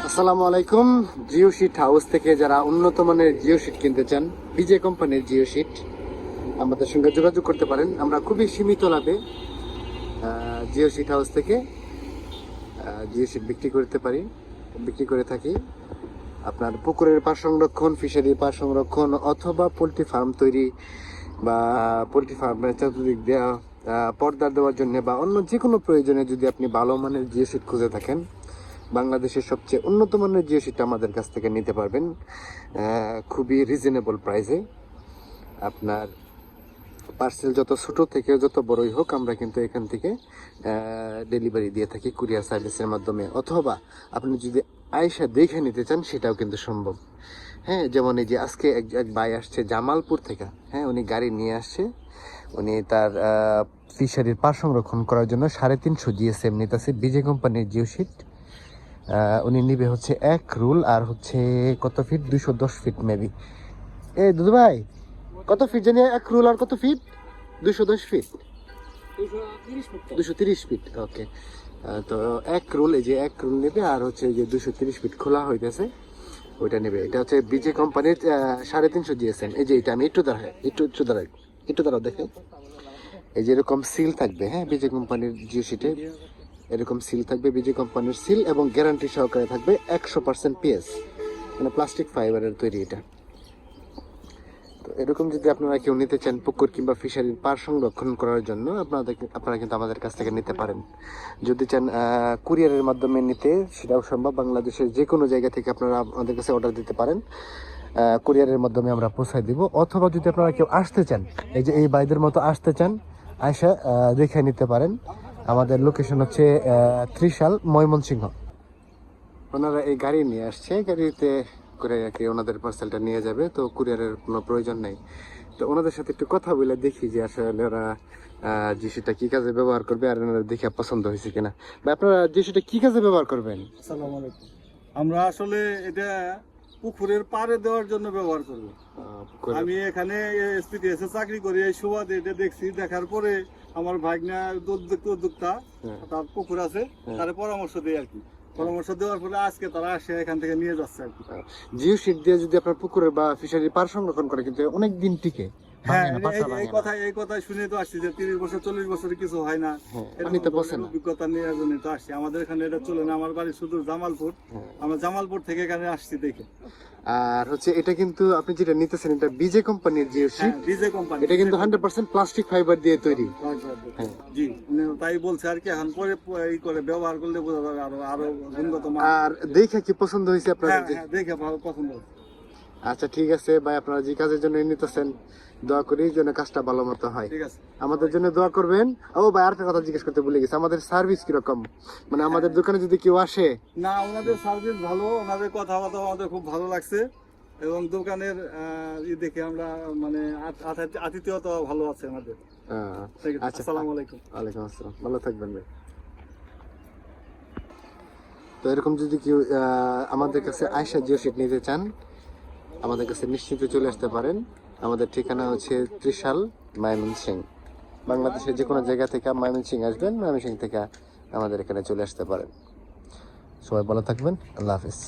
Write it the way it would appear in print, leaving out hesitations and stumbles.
আসসালামু আলাইকুম। Jio sheet house থেকে যারা উন্নত মানের জিও শিট কিনতে চান, বিজে কোম্পানির জিও শিট আমাদের সঙ্গে যোগাযোগ করতে পারেন। আমরা খুবই সীমিত লাভে জিও শিট হাউস থেকে জিও শিট বিক্রি করে থাকি। আপনার পুকুরের পাড় সংরক্ষণ, ফিশারির পাড় সংরক্ষণ অথবা পোলট্রি ফার্ম তৈরি বা পোলট্রি ফার্মের চতুর্দিক দেওয়া পর্দা দেওয়ার জন্য বা অন্য যে কোনো প্রয়োজনে যদি আপনি ভালো মানের জিও শিট খুঁজে থাকেন, বাংলাদেশের সবচেয়ে উন্নত মানের জিও শিটটা আমাদের কাছ থেকে নিতে পারবেন খুবই রিজনেবল প্রাইসে। আপনার পার্সেল যত ছোট থেকে যত বড়ই হোক, আমরা কিন্তু এখান থেকে ডেলিভারি দিয়ে থাকি কুরিয়ার সার্ভিসের মাধ্যমে, অথবা আপনি যদি আয়সা দেখে নিতে চান সেটাও কিন্তু সম্ভব। হ্যাঁ, যেমন এই যে আজকে এক ভাই আসছে জামালপুর থেকে। হ্যাঁ, উনি গাড়ি নিয়ে আসছে। উনি তার ফিশারির পাড় সংরক্ষণ করার জন্য 350 GSM নিতেছে বিজে কোম্পানির জিও শিট। উনি নিবে হচ্ছে 1 রুল আর হচ্ছে কত ফিট, 210 ফিট মেবি। দুদু ভাই, কত ফিট জানি 1 রুল আর কত ফিট? 210 fit, 230 fit. ওকে, তো 1 রুল, এই যে 1 রুল নেবে আর হচ্ছে এই যে 230 ফিট খোলা হইতেছে, ওইটা নেবে। এটা হচ্ছে বিজে কোম্পানির 350 GSM। এই যে এটা আমি একটু দাঁড়াও দেখে, এই যে এরকম সিল থাকবে। হ্যাঁ, বিজে কোম্পানির জিও শিটে এরকম সিল থাকবে, বিজে কোম্পানির সিল, এবং গ্যারান্টি সহকারে থাকবে 100% পিএস, মানে প্লাস্টিক ফাইবারের তৈরি এটা। তো এরকম যদি আপনারা কেউ নিতে চান পুকুর কিংবা ফিশারির পাড় সংরক্ষণ করার জন্য, আপনারা কিন্তু আমাদের কাছ থেকে নিতে পারেন। যদি চান কুরিয়ারের মাধ্যমে নিতে, সেটাও সম্ভব। বাংলাদেশের যে কোনো জায়গা থেকে আপনারা আমাদের কাছে অর্ডার দিতে পারেন, কুরিয়ারের মাধ্যমে আমরা পৌঁছায় দিব। অথবা যদি আপনারা কেউ আসতে চান, এই যে এই ভাইদের মতো আসতে চান, আয়সা দেখে নিতে পারেন। আমাদের লোকেশন হচ্ছে ত্রিশাল, ময়মনসিংহ। ওনারা এই গাড়ি নিয়ে আসছে, গাড়িতে করে আর কি ওনাদের পার্সেলটা নিয়ে যাবে, তো কুরিয়ারের কোনো প্রয়োজন নেই। তো ওনাদের সাথে একটু কথা বলে দেখি যে আসলে ওরা জিসিটা কি কাজে ব্যবহার করবে আর ওনাদের দেখে পছন্দ হয়েছে কিনা। বা আপনারা জিসিটা কি কাজে ব্যবহার করবেন? আসসালামু আলাইকুম। আমরা আসলে এটা পুকুরের পাড়ে দেওয়ার জন্য ব্যবহার করব। আমি এখানে এসপিডিএস এ চাকরি করি, এই সুবাদে এটা দেখছি, দেখার পরে আমার ভাগনা উদ্যোক্তা, তার পুকুর আছে, তার পরামর্শ দেয় আর কি। পরামর্শ দেওয়ার পরে আজকে তারা আসে এখান থেকে নিয়ে যাচ্ছে আর কি। জিও শিট দিয়ে যদি আপনার পুকুরের বা ফিশারির পাড় সংরক্ষণ করে, কিন্তু অনেক দিন টিকে। হ্যাঁ, এই কথা শুনে তো আসছি যে 30 বছর 40 বছরে কিছু হয় না। অভিজ্ঞতা নিয়ে জন্য তো আসছি। আমাদের এখানে এটা চলে না। আমার বাড়ি শুধু জামালপুর, আমরা জামালপুর থেকে এখানে আসছি দেখে। আর হচ্ছে এটা কিন্তু আপনি যেটা নিতেছেন, এটা বিজে কোম্পানির জিও শিট। বিজে কোম্পানি, এটা কিন্তু 100% প্লাস্টিক ফাইবার দিয়ে তৈরি। জি, তাই বলছে আর কি। এখন পরে এই করে ব্যবহার করলে বোঝা যাবে আরো গুণগত মান। আর দেখে কি পছন্দ হয়েছে আপনাদের? হ্যাঁ, দেখে ভালো পছন্দ হয়েছে। আচ্ছা, ঠিক আছে ভাই, আপনারা যে কাজের জন্য নিতেছেন, দোয়া করি যেন কাজটা ভালো মতো হয়। ঠিক আছে, আমাদের জন্য দোয়া করবেন। ও ভাই, আরেকটা কথা জিজ্ঞেস করতে ভুলে গেছি, আমাদের সার্ভিস কিরকম? মানে আমাদের দোকানে যদি কেউ আসে। না, ওনাদের সার্ভিস ভালো, ওনাদের কথাবার্তা আমাদের খুব ভালো লাগছে, এবং দোকানের দেখে আমরা মানে আতিথেয়তা ভালো আছে আমাদের। আচ্ছা, আসসালামু আলাইকুম। ওয়ালাইকুম আসসালাম, ভালো থাকবেন ভাই। তো এরকম যদি কেউ আমাদের কাছে আয়সা জিও শিট নিতে চান, আমাদের কাছে নিশ্চিন্তে চলে আসতে পারেন। আমাদের ঠিকানা হচ্ছে ত্রিশাল, ময়মনসিংহ। বাংলাদেশের যে কোনো জায়গা থেকে ময়মনসিংহ আসবেন, ময়মনসিংহ থেকে আমাদের এখানে চলে আসতে পারেন। সবাই ভালো থাকবেন, আল্লাহ হাফিজ।